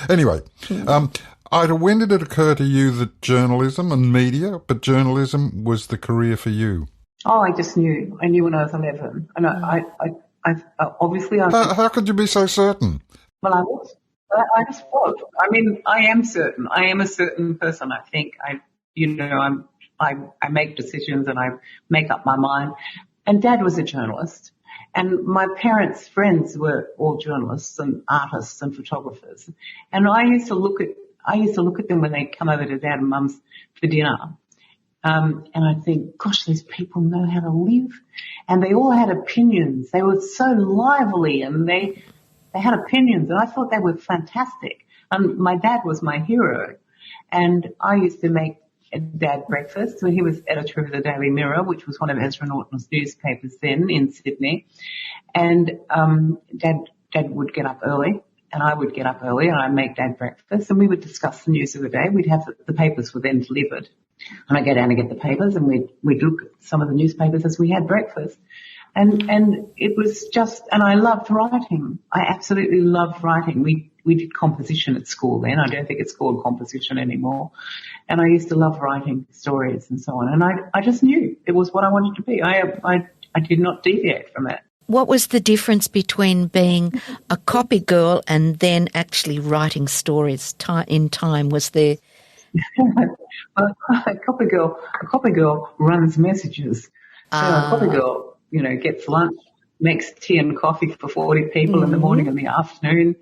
Anyway, Ida, when did it occur to you that journalism and media, but journalism was the career for you? Oh, I just knew. I knew when I was 11. And I obviously... How could you be so certain? Well, I was. I just was. I mean, I am certain. I am a certain person, I think. I make decisions and I make up my mind. And Dad was a journalist. And my parents' friends were all journalists and artists and photographers. And I used to look at them when they come over to Dad and Mum's for dinner. And I think, gosh, these people know how to live. And they all had opinions. They were so lively and they had opinions, and I thought they were fantastic. And my dad was my hero. And I used to make Dad breakfast when he was editor of the Daily Mirror, which was one of Ezra Norton's newspapers then in Sydney. And Dad would get up early, and I would get up early, and I'd make Dad breakfast, and we would discuss the news of the day. We'd have the papers were then delivered. And I'd go down and get the papers, and we'd look at some of the newspapers as we had breakfast. And it was just, and I loved writing. I absolutely loved writing. We did composition at school then. I don't think it's called composition anymore. And I used to love writing stories and so on. And I just knew it was what I wanted to be. I did not deviate from it. What was the difference between being a copy girl and then actually writing stories in time? Was there... A copy girl runs messages. So a copy girl, gets lunch, makes tea and coffee for 40 people in the morning and the afternoon.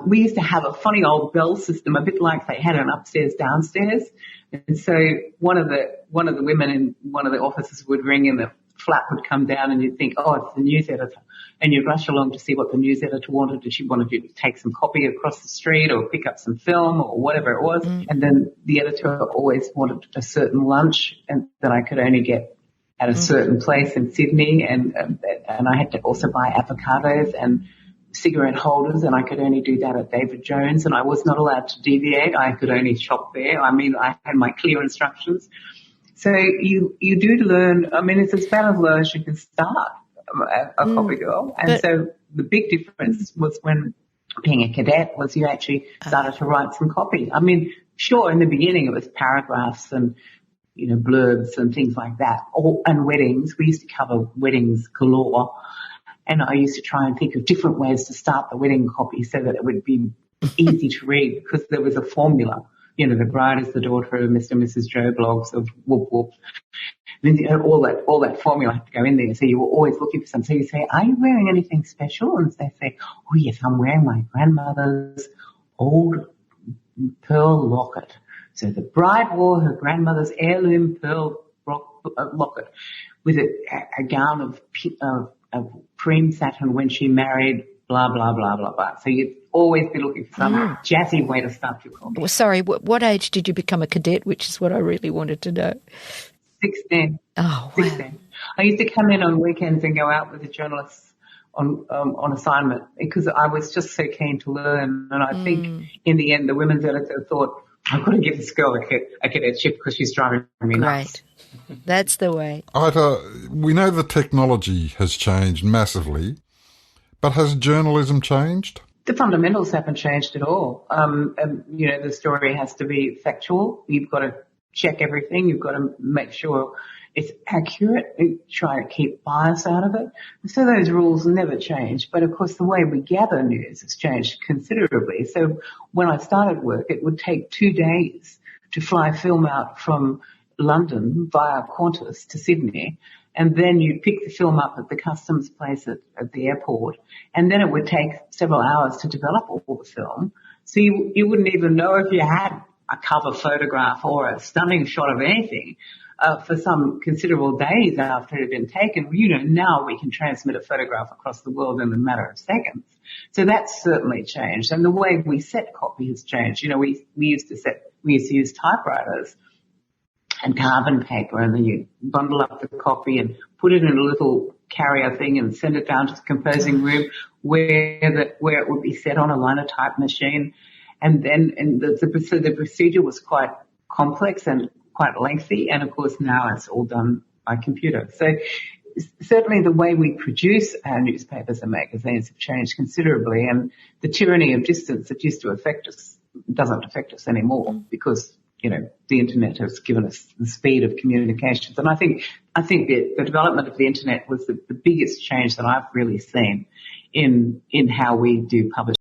We used to have a funny old bell system, a bit like they had an upstairs, downstairs. And so one of the women in one of the offices would ring and the flat would come down and you'd think, oh, it's the news editor. And you'd rush along to see what the news editor wanted. Did she wanted you to take some copy across the street or pick up some film or whatever it was? And then the editor always wanted a certain lunch and that I could only get at a certain place in Sydney, and I had to also buy avocados and cigarette holders, and I could only do that at David Jones, and I was not allowed to deviate. I could only shop there. I mean, I had my clear instructions. So you do learn. I mean, it's as bad as low as you can start a copy girl, and so the big difference was when being a cadet was you actually started to write some copy. I mean, sure, in the beginning it was paragraphs and blurbs and things like that, and weddings. We used to cover weddings galore, and I used to try and think of different ways to start the wedding copy so that it would be easy to read because there was a formula. The bride is the daughter of Mr. and Mrs. Joe Bloggs of whoop whoop. And all that formula had to go in there. So you were always looking for something. So you say, are you wearing anything special? And they say, oh yes, I'm wearing my grandmother's old pearl locket. So the bride wore her grandmother's heirloom pearl locket with a gown of cream satin when she married, blah, blah, blah, blah, blah. So you'd always be looking for some jazzy way to start your copy. Well, sorry, what age did you become a cadet, which is what I really wanted to know? 16. Oh, wow. 16. I used to come in on weekends and go out with the journalists on assignment because I was just so keen to learn. And I think in the end the women's editor thought, I've got to give this girl a cadetship because she's driving me nuts. Right. That's the way. Ita, we know the technology has changed massively, but has journalism changed? The fundamentals haven't changed at all. The story has to be factual. You've got to check everything. You've got to make sure it's accurate. You try to keep bias out of it. So those rules never change. But, of course, the way we gather news has changed considerably. So when I started work, it would take 2 days to fly film out from London via Qantas to Sydney. And then you'd pick the film up at the customs place at the airport. And then it would take several hours to develop all the film. So you wouldn't even know if you had a cover photograph or a stunning shot of anything for some considerable days after it had been taken. Now we can transmit a photograph across the world in a matter of seconds. So that's certainly changed. And the way we set copy has changed. We used to use typewriters and carbon paper, and then you bundle up the copy and put it in a little carrier thing and send it down to the composing room where it would be set on a linotype machine. And then the procedure was quite complex and quite lengthy. And of course now it's all done by computer. So certainly the way we produce our newspapers and magazines have changed considerably, and the tyranny of distance that used to affect us doesn't affect us anymore because, the internet has given us the speed of communications. And I think the development of the internet was the biggest change that I've really seen in how we do publishing.